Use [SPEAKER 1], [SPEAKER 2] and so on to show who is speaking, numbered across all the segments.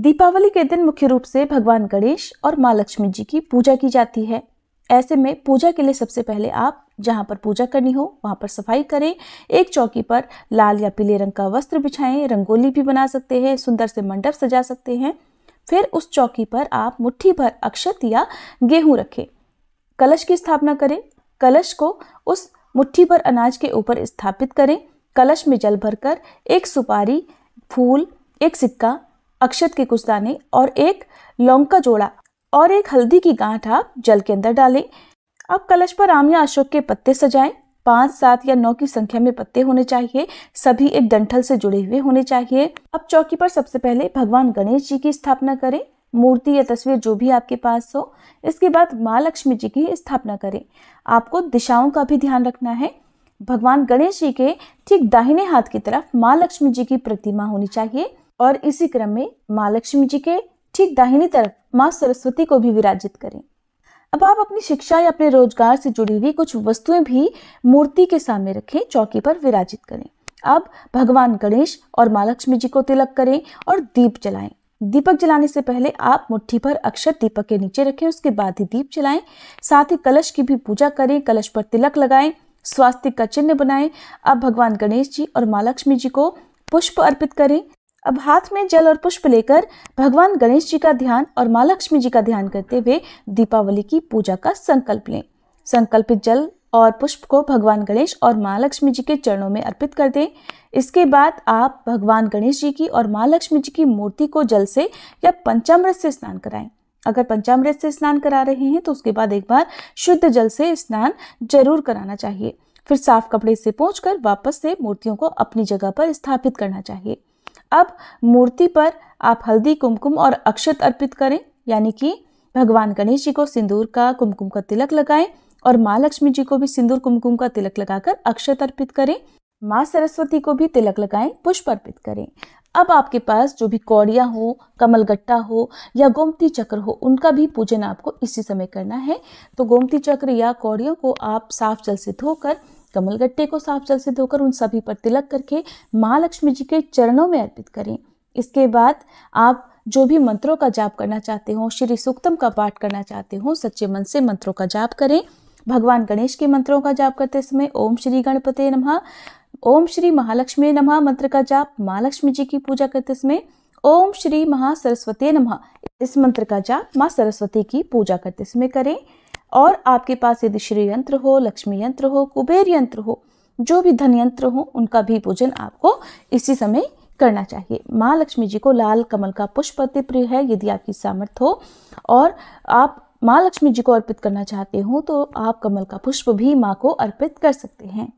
[SPEAKER 1] दीपावली के दिन मुख्य रूप से भगवान गणेश और माँ लक्ष्मी जी की पूजा की जाती है। ऐसे में पूजा के लिए सबसे पहले आप जहाँ पर पूजा करनी हो वहाँ पर सफाई करें। एक चौकी पर लाल या पीले रंग का वस्त्र बिछाएं, रंगोली भी बना सकते हैं, सुंदर से मंडप सजा सकते हैं। फिर उस चौकी पर आप मुट्ठी भर अक्षत या गेहूं रखें। कलश की स्थापना करें। कलश को उस मुट्ठी भर अनाज के ऊपर स्थापित करें। कलश में जल भरकर एक सुपारी, फूल, एक सिक्का, अक्षत के कुछ दाने और एक लौंग का जोड़ा और एक हल्दी की गांठ आप जल के अंदर डालें। अब कलश पर आम या अशोक के पत्ते सजाएं। 5, 7 या 9 की संख्या में पत्ते होने चाहिए। सभी एक डंठल से जुड़े हुए होने चाहिए। अब चौकी पर सबसे पहले भगवान गणेश जी की स्थापना करें, मूर्ति या तस्वीर जो भी आपके पास हो। इसके बाद माँ लक्ष्मी जी की स्थापना करें। आपको दिशाओं का भी ध्यान रखना है। भगवान गणेश जी के ठीक दाहिने हाथ की तरफ माँ लक्ष्मी जी की प्रतिमा होनी चाहिए और इसी क्रम में माँ लक्ष्मी जी के ठीक दाहिनी तरफ माँ सरस्वती को भी विराजित करें। अब आप अपनी शिक्षा या अपने रोजगार से जुड़ी हुई कुछ वस्तुएं भी मूर्ति के सामने रखें, चौकी पर विराजित करें। अब भगवान गणेश और माँ लक्ष्मी जी को तिलक करें और दीप जलाएं। दीपक जलाने से पहले आप मुट्ठी भर अक्षत दीपक के नीचे रखें, उसके बाद ही दीप जलाएं। साथ ही कलश की भी पूजा करें, कलश पर तिलक लगाएं, स्वास्तिक का चिन्ह बनाएं। अब भगवान गणेश जी और माँ लक्ष्मी जी को पुष्प अर्पित करें। अब हाथ में जल और पुष्प लेकर भगवान गणेश जी का ध्यान और माँ लक्ष्मी जी का ध्यान करते हुए दीपावली की पूजा का संकल्प लें। संकल्पित जल और पुष्प को भगवान गणेश और माँ लक्ष्मी जी के चरणों में अर्पित कर दें। इसके बाद आप भगवान गणेश जी की और माँ लक्ष्मी जी की मूर्ति को जल से या पंचामृत से स्नान कराएं। अगर पंचामृत से स्नान करा रहे हैं तो उसके बाद एक बार शुद्ध जल से स्नान जरूर कराना चाहिए। फिर साफ कपड़े से पोंछकर वापस से मूर्तियों को अपनी जगह पर स्थापित करना चाहिए। अब मूर्ति पर आप हल्दी, कुमकुम और अक्षत अर्पित करें, यानी कि भगवान गणेश जी को सिंदूर का, कुमकुम का तिलक लगाएं और माँ लक्ष्मी जी को भी सिंदूर, कुमकुम का तिलक लगाकर अक्षत अर्पित करें। माँ सरस्वती को भी तिलक लगाएं, पुष्प अर्पित करें। अब आपके पास जो भी कौड़ियाँ हो, कमलगट्टा हो या गोमती चक्र हो, उनका भी पूजन आपको इसी समय करना है। तो गोमती चक्र या कौड़ियों को आप साफ जल से धोकर, कमलगट्टे को साफ जल से धोकर उन सभी पर तिलक करके माँ लक्ष्मी जी के चरणों में अर्पित करें। इसके बाद आप जो भी मंत्रों का जाप करना चाहते हो, श्री सूक्तम का पाठ करना चाहते हो, सच्चे मन से मंत्रों का जाप करें। भगवान गणेश के मंत्रों का जाप करते समय ओम श्री गणपते नमः, ओम श्री महालक्ष्मी नमः मंत्र का जाप, माँ लक्ष्मी जी की पूजा करते समय ओम श्री महासरस्वती नमः इस मंत्र का जाप माँ सरस्वती की पूजा करते समय करें। और आपके पास यदि श्री यंत्र हो, लक्ष्मी यंत्र हो, कुबेर यंत्र हो, जो भी धन यंत्र हो, उनका भी पूजन आपको इसी समय करना चाहिए। माँ लक्ष्मी जी को लाल कमल का पुष्प अति प्रिय है। यदि आपकी सामर्थ्य हो और आप माँ लक्ष्मी जी को अर्पित करना चाहते हो तो आप कमल का पुष्प भी माँ को अर्पित कर सकते हैं।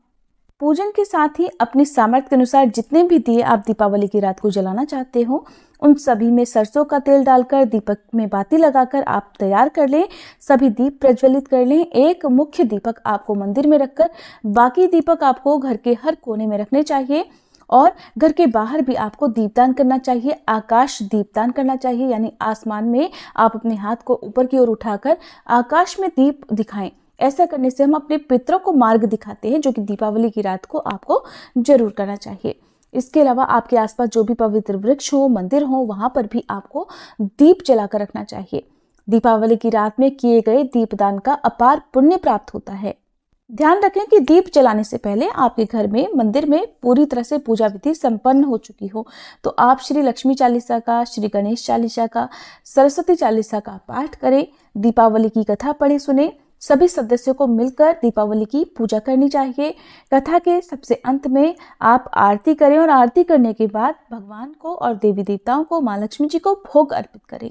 [SPEAKER 1] पूजन के साथ ही अपनी सामर्थ्य के अनुसार जितने भी दिए आप दीपावली की रात को जलाना चाहते हो, उन सभी में सरसों का तेल डालकर दीपक में बाती लगाकर आप तैयार कर लें। सभी दीप प्रज्वलित कर लें। एक मुख्य दीपक आपको मंदिर में रखकर बाकी दीपक आपको घर के हर कोने में रखने चाहिए और घर के बाहर भी आपको दीपदान करना चाहिए। आकाश दीपदान करना चाहिए, यानी आसमान में आप अपने हाथ को ऊपर की ओर उठाकर आकाश में दीप दिखाएं। ऐसा करने से हम अपने पितरों को मार्ग दिखाते हैं, जो कि दीपावली की रात को आपको जरूर करना चाहिए। इसके अलावा आपके आसपास जो भी पवित्र वृक्ष हो, मंदिर हो, वहां पर भी आपको दीप जलाकर रखना चाहिए। दीपावली की रात में किए गए दीपदान का अपार पुण्य प्राप्त होता है। ध्यान रखें कि दीप जलाने से पहले आपके घर में, मंदिर में पूरी तरह से पूजा विधि संपन्न हो चुकी हो। तो आप श्री लक्ष्मी चालीसा का, श्री गणेश चालीसा का, सरस्वती चालीसा का पाठ करें, दीपावली की कथा पढ़े सुने। सभी सदस्यों को मिलकर दीपावली की पूजा करनी चाहिए। कथा के सबसे अंत में आप आरती करें और आरती करने के बाद भगवान को और देवी देवताओं को, माँ लक्ष्मी जी को भोग अर्पित करें।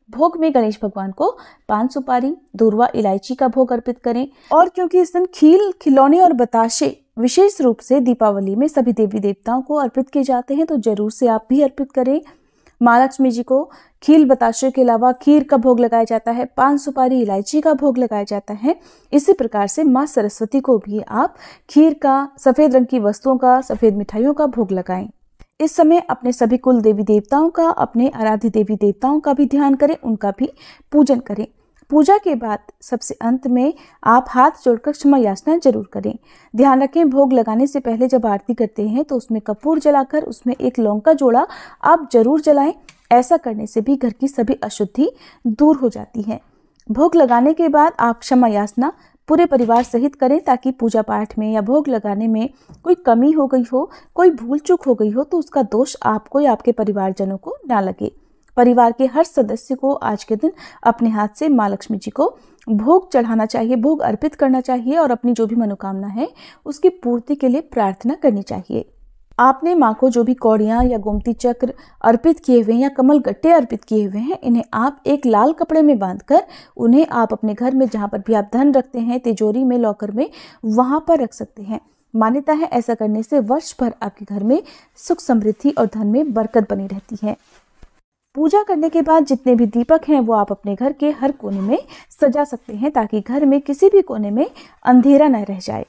[SPEAKER 1] भोग में गणेश भगवान को पान सुपारी, दूर्वा, इलायची का भोग अर्पित करें। और क्योंकि इस दिन खील, खिलौने और बताशे विशेष रूप से दीपावली में सभी देवी देवताओं को अर्पित किए जाते हैं, तो जरूर से आप भी अर्पित करें। माँ लक्ष्मी जी को खील बताशे के अलावा खीर का भोग लगाया जाता है, पान सुपारी, इलायची का भोग लगाया जाता है। इसी प्रकार से माँ सरस्वती को भी आप खीर का, सफेद रंग की वस्तुओं का, सफेद मिठाइयों का भोग लगाएं। इस समय अपने सभी कुल देवी देवताओं का, अपने आराध्य देवी देवताओं का भी ध्यान करें, उनका भी पूजन करें। पूजा के बाद सबसे अंत में आप हाथ जोड़कर क्षमा याचना जरूर करें। ध्यान रखें, भोग लगाने से पहले जब आरती करते हैं तो उसमें कपूर जलाकर उसमें एक लौंग का जोड़ा आप जरूर जलाएं। ऐसा करने से भी घर की सभी अशुद्धि दूर हो जाती है। भोग लगाने के बाद आप क्षमा याचना पूरे परिवार सहित करें, ताकि पूजा पाठ में या भोग लगाने में कोई कमी हो गई हो, कोई भूल चूक हो गई हो तो उसका दोष आपको या आपके परिवारजनों को ना लगे। परिवार के हर सदस्य को आज के दिन अपने हाथ से माँ लक्ष्मी जी को भोग चढ़ाना चाहिए, भोग अर्पित करना चाहिए और अपनी जो भी मनोकामना है उसकी पूर्ति के लिए प्रार्थना करनी चाहिए। आपने माँ को जो भी कौड़ियाँ या गोमती चक्र अर्पित किए हुए हैं या कमल गट्टे अर्पित किए हुए हैं, इन्हें आप एक लाल कपड़े में बांधकर उन्हें आप अपने घर में जहाँ पर भी आप धन रखते हैं, तिजोरी में, लॉकर में, वहाँ पर रख सकते हैं। मान्यता है ऐसा करने से वर्ष भर आपके घर में सुख समृद्धि और धन में बरकत बनी रहती है। पूजा करने के बाद जितने भी दीपक हैं वो आप अपने घर के हर कोने में सजा सकते हैं, ताकि घर में किसी भी कोने में अंधेरा न रह जाए।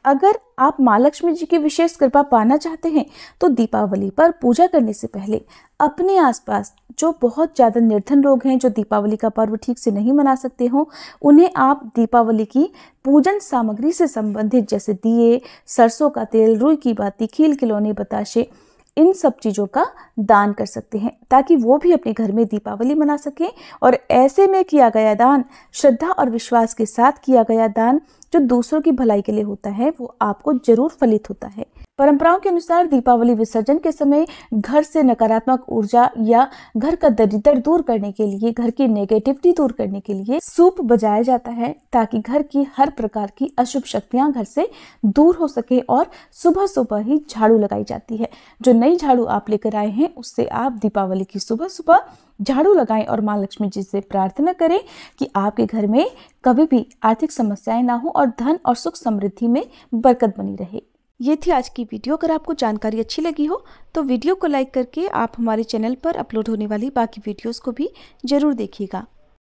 [SPEAKER 1] अगर आप माँ लक्ष्मी जी की विशेष कृपा पाना चाहते हैं तो दीपावली पर पूजा करने से पहले अपने आसपास जो बहुत ज़्यादा निर्धन लोग हैं, जो दीपावली का पर्व ठीक से नहीं मना सकते हो, उन्हें आप दीपावली की पूजन सामग्री से संबंधित जैसे दिए, सरसों का तेल, रुई की बाती, खील खिलौने, बताशे, इन सब चीज़ों का दान कर सकते हैं, ताकि वो भी अपने घर में दीपावली मना सकें। और ऐसे में किया गया दान, श्रद्धा और विश्वास के साथ किया गया दान जो दूसरों की भलाई के लिए होता है, वो आपको जरूर फलित होता है। परंपराओं के अनुसार दीपावली विसर्जन के समय घर से नकारात्मक ऊर्जा या घर का दरिद्र दूर करने के लिए, घर की नेगेटिविटी दूर करने के लिए सूप बजाया जाता है, ताकि घर की हर प्रकार की अशुभ शक्तियां घर से दूर हो सके। और सुबह सुबह ही झाड़ू लगाई जाती है। जो नई झाड़ू आप लेकर आए हैं उससे आप दीपावली की सुबह सुबह झाड़ू लगाएं और माँ लक्ष्मी जी से प्रार्थना करें कि आपके घर में कभी भी आर्थिक समस्याएं ना हो और धन और सुख समृद्धि में बरकत बनी रहे। ये थी आज की वीडियो। अगर आपको जानकारी अच्छी लगी हो तो वीडियो को लाइक करके आप हमारे चैनल पर अपलोड होने वाली बाकी वीडियोस को भी जरूर देखिएगा।